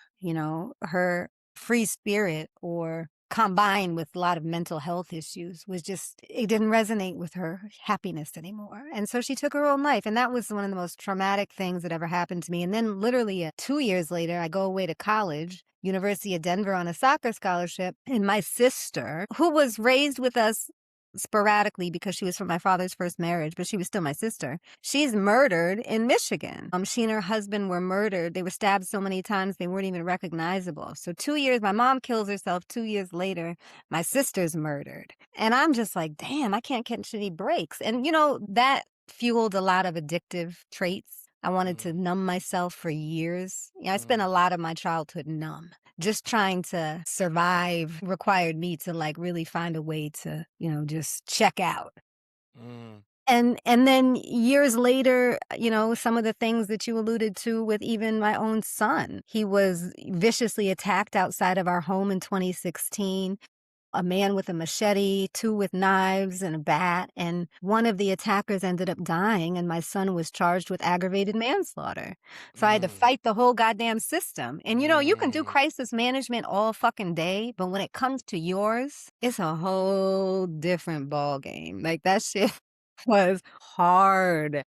Her free spirit, or combined with a lot of mental health issues, it didn't resonate with her happiness anymore. And so she took her own life. And that was one of the most traumatic things that ever happened to me. And then literally 2 years later, I go away to college, University of Denver, on a soccer scholarship. And my sister, who was raised with us sporadically because she was from my father's first marriage, but she was still my sister. She's murdered in Michigan. She and her husband were murdered. They were stabbed so many times they weren't even recognizable. So 2 years, my mom kills herself. 2 years later, my sister's murdered. And I'm just like, damn, I can't catch any breaks. And that fueled a lot of addictive traits. I wanted to numb myself for years. I spent a lot of my childhood numb. Just trying to survive required me to really find a way to, just check out. And then years later, some of the things that you alluded to with even my own son, he was viciously attacked outside of our home in 2016. A man with a machete, 2 with knives and a bat, and one of the attackers ended up dying, and my son was charged with aggravated manslaughter. So I had to fight the whole goddamn system. And you can do crisis management all fucking day, but when it comes to yours, it's a whole different ball game. That shit was hard.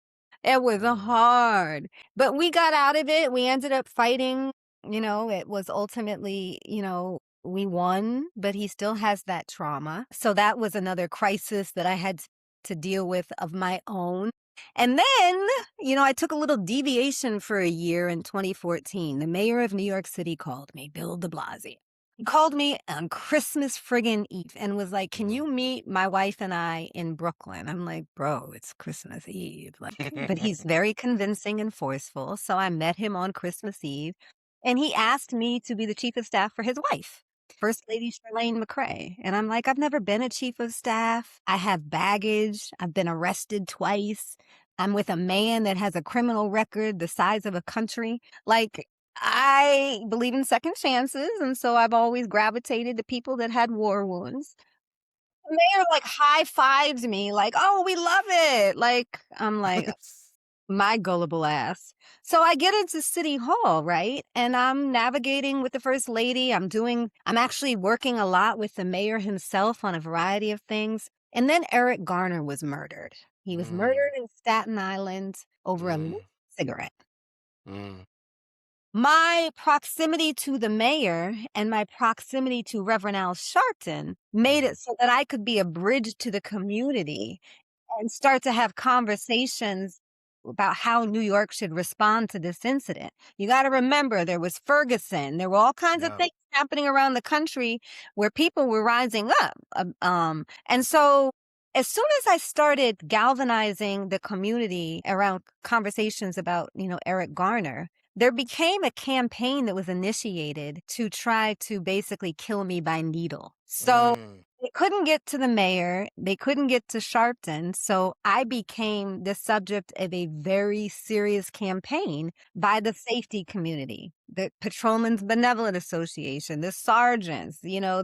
It was hard. But we got out of it. We ended up fighting. It was ultimately, we won, but he still has that trauma. So that was another crisis that I had to deal with of my own. And then, I took a little deviation for a year in 2014. The mayor of New York City called me, Bill de Blasio. He called me on Christmas friggin' Eve and was like, can you meet my wife and I in Brooklyn? I'm like, bro, it's Christmas Eve. But he's very convincing and forceful. So I met him on Christmas Eve, and he asked me to be the chief of staff for his wife, First Lady Charlene McCray. And I'm like, I've never been a chief of staff. I have baggage. I've been arrested twice. I'm with a man that has a criminal record the size of a country. I believe in second chances, and so I've always gravitated to people that had war wounds. The mayor high fives me, oh, we love it. I'm like, my gullible ass. So I get into City Hall, right? And I'm navigating with the First Lady. I'm actually working a lot with the mayor himself on a variety of things. And then Eric Garner was murdered. He was murdered in Staten Island over a cigarette. My proximity to the mayor and my proximity to Reverend Al Sharpton made it so that I could be a bridge to the community and start to have conversations about how New York should respond to this incident. You got to remember, there was Ferguson. There were all kinds of things happening around the country where people were rising up. And so as soon as I started galvanizing the community around conversations about, Eric Garner, there became a campaign that was initiated to try to basically kill me by needle. So they couldn't get to the mayor. They couldn't get to Sharpton. So I became the subject of a very serious campaign by the safety community, the Patrolmen's Benevolent Association, the sergeants,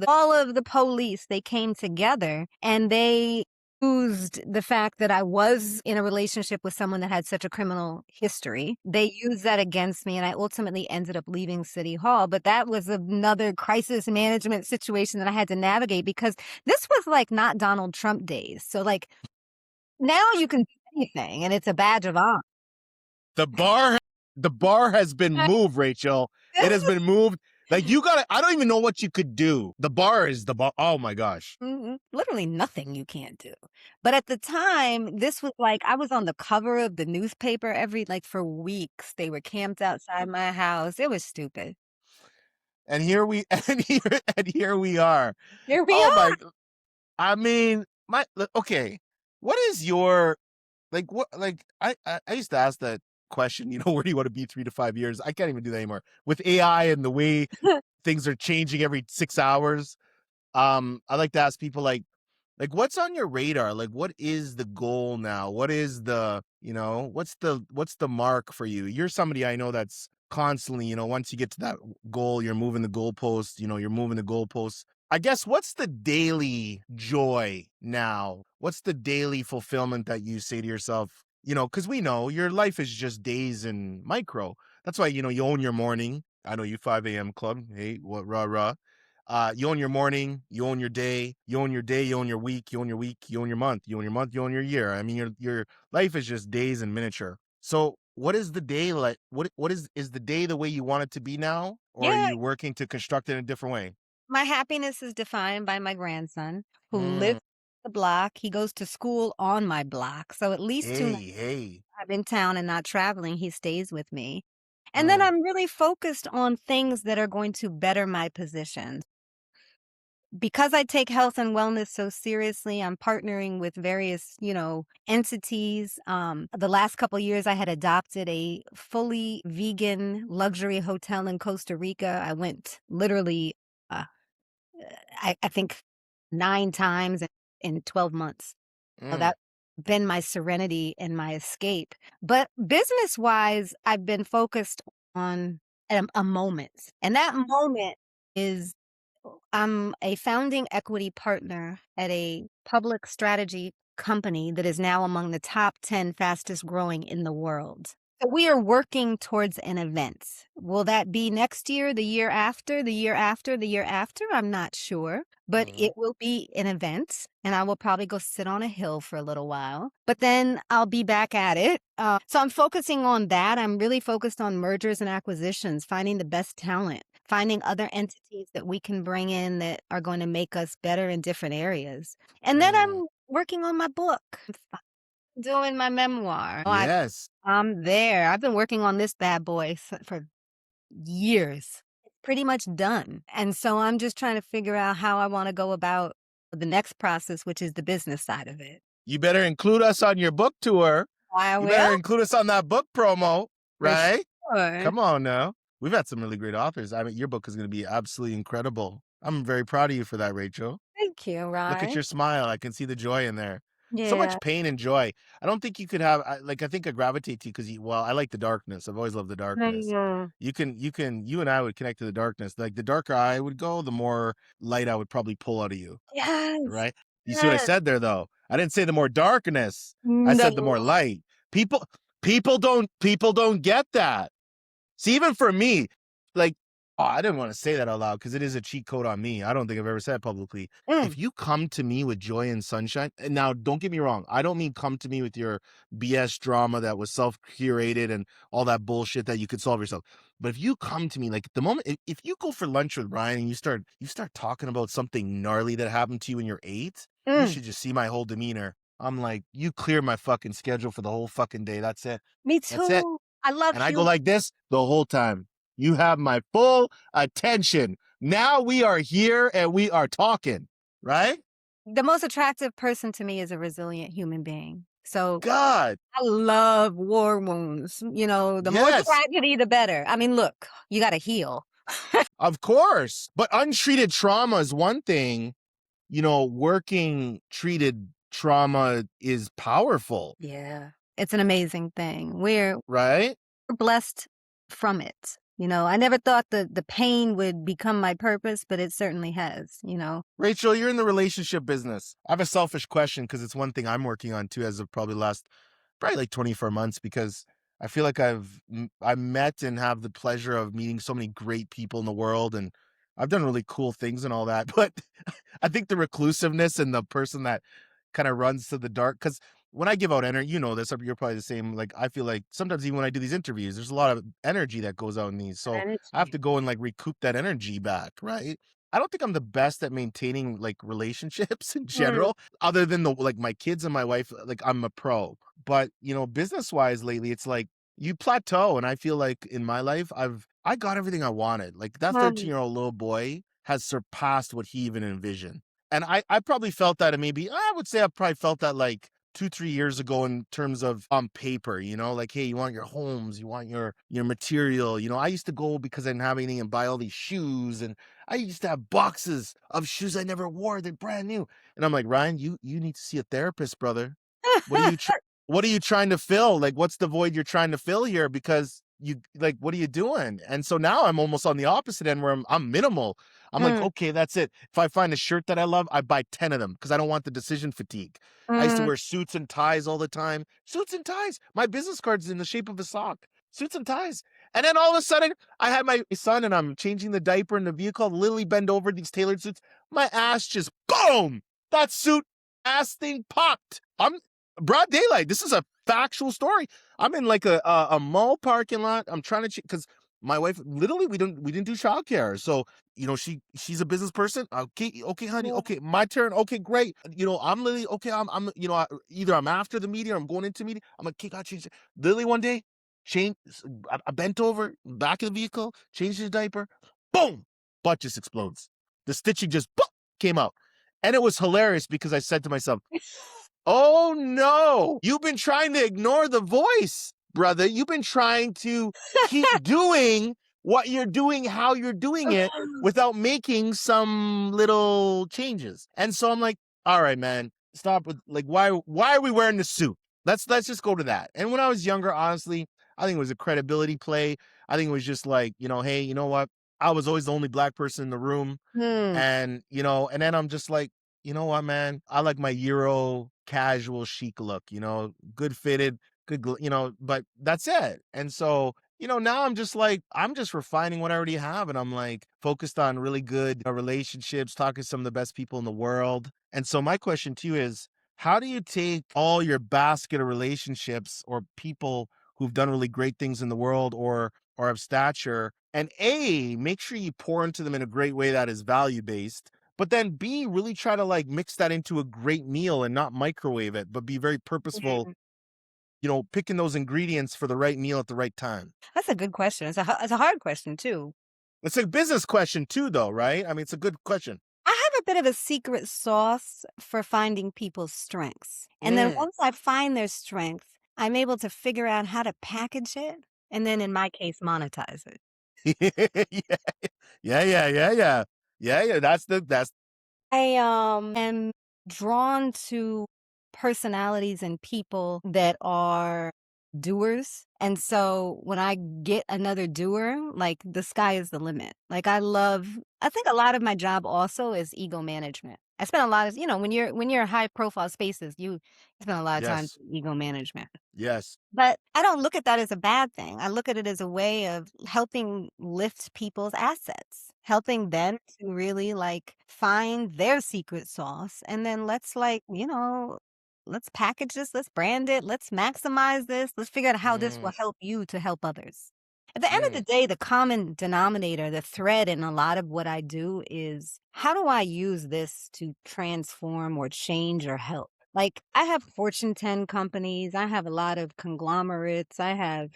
all of the police. They came together and they used the fact that I was in a relationship with someone that had such a criminal history. They used that against me, and I ultimately ended up leaving City Hall. But that was another crisis management situation that I had to navigate, because this was not Donald Trump days. So now you can do anything, and it's a badge of honor. The bar has been moved, Rachel. It has been moved. I don't even know what you could do. The bar is the bar. Oh my gosh. Literally nothing you can't do. But at the time, this was I was on the cover of the newspaper for weeks. They were camped outside my house. It was stupid. And here we are. Here we are. I mean, okay. What is your I used to ask that question, where do you want to be 3 to 5 years? I can't even do that anymore with AI and the way things are changing every 6 hours. I like to ask people what's on your radar? What is the goal now? What is the, what's the mark for you? You're somebody I know that's constantly, once you get to that goal, you're moving the goalposts, you're moving the goalposts. I guess what's the daily joy now? What's the daily fulfillment that you say to yourself, because we know your life is just days and micro. That's why, you own your morning. I know you 5 a.m. club. Hey, what rah rah. You own your morning, you own your day, you own your day, you own your week, you own your week, you own your month, you own your month, you own your year. I mean, your life is just days in miniature. So what is the day like? What is the day the way you want it to be now? Or are Yeah, you working to construct it in a different way? my happiness is defined by my grandson who lives Mm, the block. He goes to school on my block. So at least 2 nights hey. I'm in town and not traveling, he stays with me. And then Mm, I'm really focused on things that are going to better my position. Because I take health and wellness so seriously, I'm partnering with various, entities. The last couple years, I had adopted a fully vegan luxury hotel in Costa Rica. I went literally, uh, I think 9 times in 12 months. So mm, that's been my serenity and my escape. But business wise, I've been focused on a moment. And that moment is I'm a founding equity partner at a public strategy company that is now among the top 10 fastest growing in the world. So we are working towards an event. Will that be next year, the year after, the year after, the year after? I'm not sure, but mm, it will be an event and I will probably go sit on a hill for a little while, but then I'll be back at it. So I'm focusing on that. I'm really focused on mergers and acquisitions, finding the best talent, finding other entities that we can bring in that are going to make us better in different areas. And then mm. I'm working on my book, doing my memoir. Yes. I'm there. I've been working on this bad boy for years. It's pretty much done. And so I'm just trying to figure out how I want to go about the next process, which is the business side of it. You better include us on your book tour. I You will, better include us on that book promo, for right? sure. Come on now. We've had some really great authors. I mean, your book is going to be absolutely incredible. I'm very proud of you for that, Rachel. Thank you, Look at Ryan. your smile. I can see the joy in there. So Yeah. much pain and joy. I don't think you could have, I think I gravitate to you because well, I like the darkness. I've always loved the darkness. Mm. You and I would connect to the darkness. Like the darker I would go, the more light I would probably pull out of you. Yes. Right? You see what I Yes. said there though? I didn't say the more darkness. I said the more No. light. People, people don't get that. See, even for me, like, oh, I didn't want to say that out loud because it is a cheat code on me. I don't think I've ever said it publicly. Mm. If you come to me with joy and sunshine, and now don't get me wrong, I don't mean come to me with your BS drama that was self-curated and all that bullshit that you could solve yourself. But if you come to me, like the moment if you go for lunch with Ryan and you start talking about something gnarly that happened to you when you're 8, you Mm. should just see my whole demeanor. I'm like, you clear my fucking schedule for the whole fucking day. That's it. Me That's it. too. I love And I go humor. like this the whole time. You have my full attention. Now we are here and we are talking, right? The most attractive person to me is a resilient human being. So God, I love war wounds. The more yes, tragedy, the better. I mean, look, you got to heal. of course. But untreated trauma is one thing. Working treated trauma is powerful, Yeah. It's an amazing thing. We're right? blessed from it. I never thought the pain would become my purpose, but it certainly has. Rachel, you're in the relationship business. I have a selfish question because it's one thing I'm working on too as of probably last probably like 24 months because I feel like I met and have the pleasure of meeting so many great people in the world and I've done really cool things and all that. But I think the reclusiveness and the person that kind of runs to the dark because when I give out energy, this, you're probably the same. Like, I feel like sometimes even when I do these interviews, there's a lot of energy that goes out in these. So I have Energy. to go and like recoup that energy back, right? I don't think I'm the best at maintaining like relationships in Mm. general, other than like my kids and my wife. Like, I'm a pro, but business wise lately, it's like you plateau. And I feel like in my life, I got everything I wanted. Like that Um, 13-year-old little boy has surpassed what he even envisioned. And I probably felt that, and maybe I would say I probably felt that like 2-3 years ago in terms of on paper, like, hey, you want your homes, you want your material. I used to go because I didn't have anything and buy all these shoes, and I used to have boxes of shoes I never wore, they're brand new. And I'm like, Ryan, you need to see a therapist, brother. What are you what are you trying to fill? Like, what's the void you're trying to fill here? Because you like, what are you doing? And so now I'm almost on the opposite end where I'm minimal. I'm like, Mm, okay, that's it. If I find a shirt that I love, I buy 10 of them because I don't want the decision fatigue. I used to mm. wear suits and ties all the time. Suits and ties. My business card's in the shape of a sock. Suits and ties. And then all of a sudden, I had my son and I'm changing the diaper in the vehicle, literally bend over these tailored suits. My ass just boom! That suit ass thing popped. I'm broad daylight. This is a factual story. I'm in like a mall parking lot. I'm trying to because my wife literally we didn't do childcare. So she's a business person. Okay, okay, honey. Yeah. Okay, my turn. Okay, great. I'm literally okay. I'm either I'm after the meeting or I'm going into the meeting. I'm like, okay, God, change it. Literally one day, change. I bent over back of the vehicle, changed the diaper. Boom, butt just explodes. The stitching just boom, came out, and it was hilarious because I said to myself, oh no, you've been trying to ignore the voice, brother. You've been trying to keep doing what you're doing, how you're doing it without making some little changes. And so I'm like, all right, man, stop with like, why are we wearing the suit? Let's just go to that. And when I was younger, honestly, I think it was a credibility play. I think it was just like, hey, you know what? I was always the only black person in the room. Hmm. And, and then I'm just like, you know what, man? I like my Euro casual chic look, good fitted, good, but that's it. And so, now I'm just like, I'm just refining what I already have. And I'm like focused on really good relationships, talking to some of the best people in the world. And so my question to you is, how do you take all your basket of relationships or people who've done really great things in the world or of stature and make sure you pour into them in a great way that is value based, but then B, really try to like mix that into a great meal and not microwave it, but be very purposeful, Mm. picking those ingredients for the right meal at the right time. That's a good question. It's a hard question too. It's a business question too, though, right? I mean, it's a good question. I have a bit of a secret sauce for finding people's strengths. And then Mm. once I find their strength, I'm able to figure out how to package it and then in my case monetize it. Yeah, yeah, yeah, yeah, yeah. Yeah, yeah. That's I am drawn to personalities and people that are doers. And so when I get another doer, like the sky is the limit. Like I think a lot of my job also is ego management. I spend a lot of, when you're high profile spaces, you spend a lot of time yes, ego management. yes. But I don't look at that as a bad thing. I look at it as a way of helping lift people's assets, helping them to really like find their secret sauce. And then let's package this, let's brand it, let's maximize this, let's figure out how this Mm, will help you to help others. At the end of the mm, day, the common denominator, the thread in a lot of what I do is how do I use this to transform or change or help? Like, I have Fortune 10 companies, I have a lot of conglomerates, I have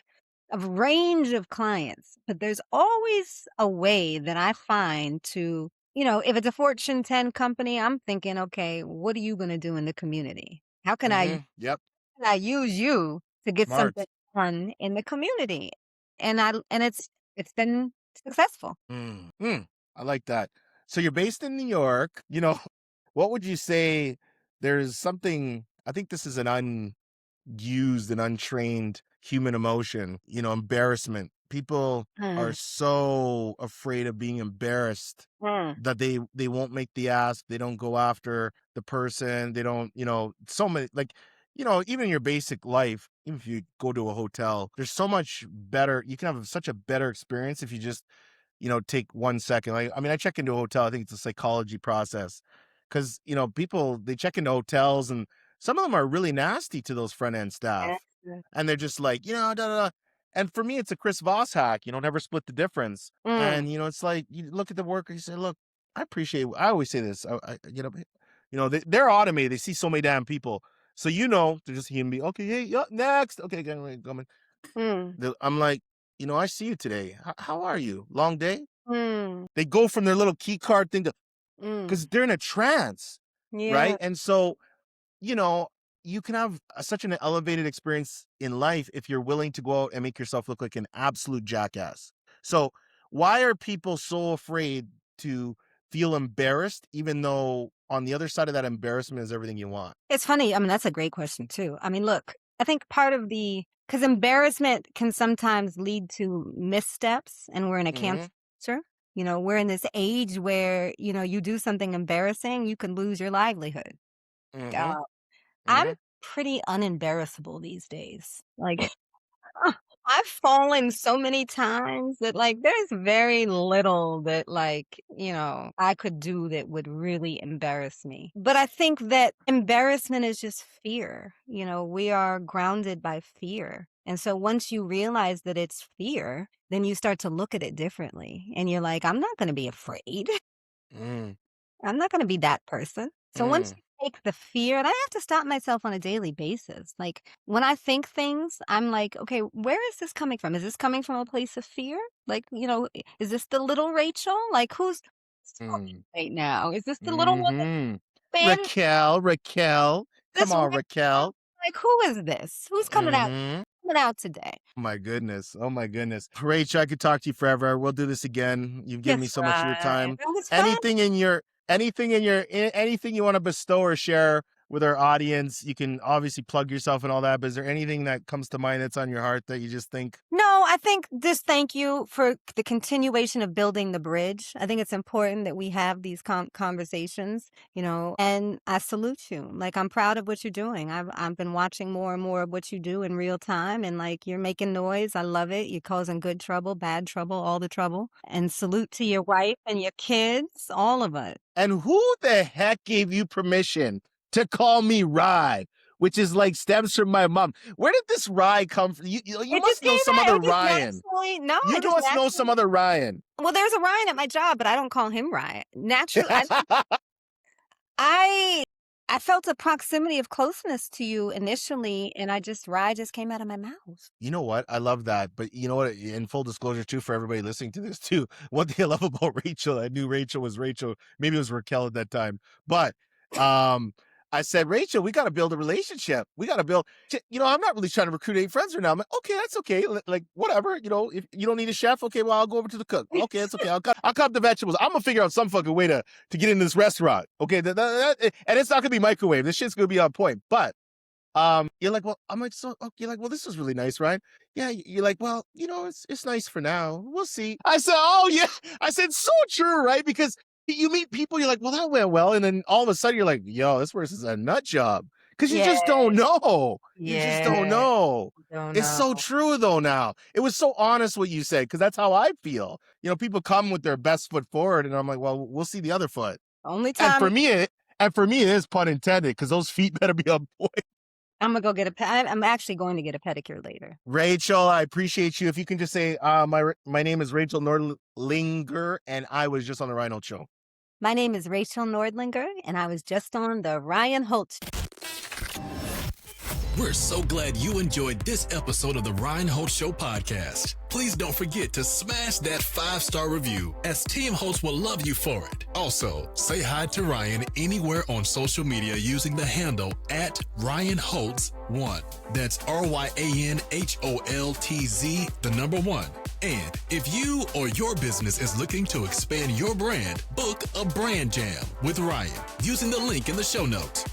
a range of clients, but there's always a way that I find to, if it's a Fortune 10 company, I'm thinking, okay, what are you going to do in the community? How can I, yep. can I use you to get something Smart. done in the community? And it's been successful. I like that. So you're based in New York, what would you say there's something, I think this is an unused and untrained human emotion, embarrassment. People are Mm, so afraid of being embarrassed mm, that they won't make the ask, they don't go after the person, they don't, so many like, even in your basic life, even if you go to a hotel, there's so much better, you can have such a better experience if you just take 1 second. Like, I mean, I check into a hotel. I think it's a psychology process because, people, they check into hotels and some of them are really nasty to those front end yeah, staff. yeah. And they're just like, da, da, da. And for me, it's a Chris Voss hack, never split the difference. Mm, And, it's like, you look at the worker, you say, look, I appreciate, I always say this, they're automated. They see so many damn people. So, they're just hearing me, okay, hey, yeah, next. Okay, coming. mm, I'm like, I see you today. How are you? Long day? mm, They go from their little key card thing to because mm. they're in a trance, Yeah. right? And so, you know, you can have such an elevated experience in life if you're willing to go out and make yourself look like an absolute jackass. So, why are people so afraid to feel embarrassed, even though on the other side of that embarrassment is everything you want? It's funny. I mean, that's a great question too. I mean, look, I think part of because embarrassment can sometimes lead to missteps, and we're in a Mm-hmm. cancer. We're in this age where, you do something embarrassing, you can lose your livelihood. Mm-hmm. Uh, I'm Mm-hmm. pretty unembarrassable these days. Like, I've fallen so many times that, like, there's very little that, like, I could do that would really embarrass me. But I think that embarrassment is just fear. We are grounded by fear. And so once you realize that it's fear, then you start to look at it differently. And you're like, I'm not going to be afraid. Mm. I'm not gonna be that person. So once Mm. you take the fear, and I have to stop myself on a daily basis. Like, when I think things, I'm like, "Okay, where is this coming from? Is this coming from a place of fear? Like, is this the little Rachel? Like, who's talking Mm. right now? Is this the little woman Mm-hmm. fan? Raquel. Come This on, Rachel? Raquel. Like, who is this? Who's Mm-hmm. coming out today?" My goodness. Oh my goodness. Rachel, I could talk to you forever. We'll do this again. You've given me Yes, so much of your right. time. It was fun. Anything you want to bestow or share with our audience, you can obviously plug yourself and all that, but is there anything that comes to mind that's on your heart that you just think, No, I think just thank you for the continuation of building the bridge. I think it's important that we have these conversations, and I salute you. Like, I'm proud of what you're doing. I've been watching more and more of what you do in real time, and, like, you're making noise. I love it. You're causing good trouble, bad trouble, all the trouble. And salute to your wife and your kids, all of it. and who the heck gave you permission to call me Rye? Which is like stems from my mom. Where did this Rye come from? You It just must know came some out. other It just Ryan. naturally. No, You it just must know some naturally. other Ryan. Well, there's a Ryan at my job, but I don't call him Ryan. Naturally, I I felt a proximity of closeness to you initially, and Rye just came out of my mouth. You know what? I love that. But you know what? In full disclosure, too, for everybody listening to this, too, one thing I love about Rachel, I knew Rachel was Rachel. Maybe it was Raquel at that time. But I said, Rachel, we got to build a relationship. We got to build, I'm not really trying to recruit any friends right now. I'm like, okay, that's okay. Like, whatever. If you don't need a chef, okay, well, I'll go over to the cook. Okay, that's okay. I'll cut the vegetables. I'm going to figure out some fucking way to get into this restaurant. Okay. And it's not going to be microwave. This shit's going to be on point. But you're like, well, I'm like, so you're like, well, this is really nice, right? Yeah, you're like, well, it's nice for now. We'll see. I said, oh yeah. I said, so true, right? Because you meet people, you're like, well, that went well, and then all of a sudden you're like, yo, this person's a nut job because you Yeah, just don't know. You just don't yeah. know. Don't It's so know. true though. Now it was so honest what you said because that's how I feel. People come with their best foot forward, and I'm like, well, we'll see the other foot. Only And time for me, it is pun intended because those feet better be on point. I'm gonna go get I'm actually going to get a pedicure later. Rachel, I appreciate you. If you can just say, my name is Rachel Noerdlinger, and I was just on the Ryan Holtz Show. My name is Rachel Noerdlinger, and I was just on the Ryan Holtz Show. We're so glad you enjoyed this episode of the Ryan Holtz Show podcast. Please don't forget to smash that 5-star review, as Team Holtz will love you for it. Also, say hi to Ryan anywhere on social media using the handle @RyanHoltz1. That's RyanHoltz, the number 1. And if you or your business is looking to expand your brand, book a brand jam with Ryan using the link in the show notes.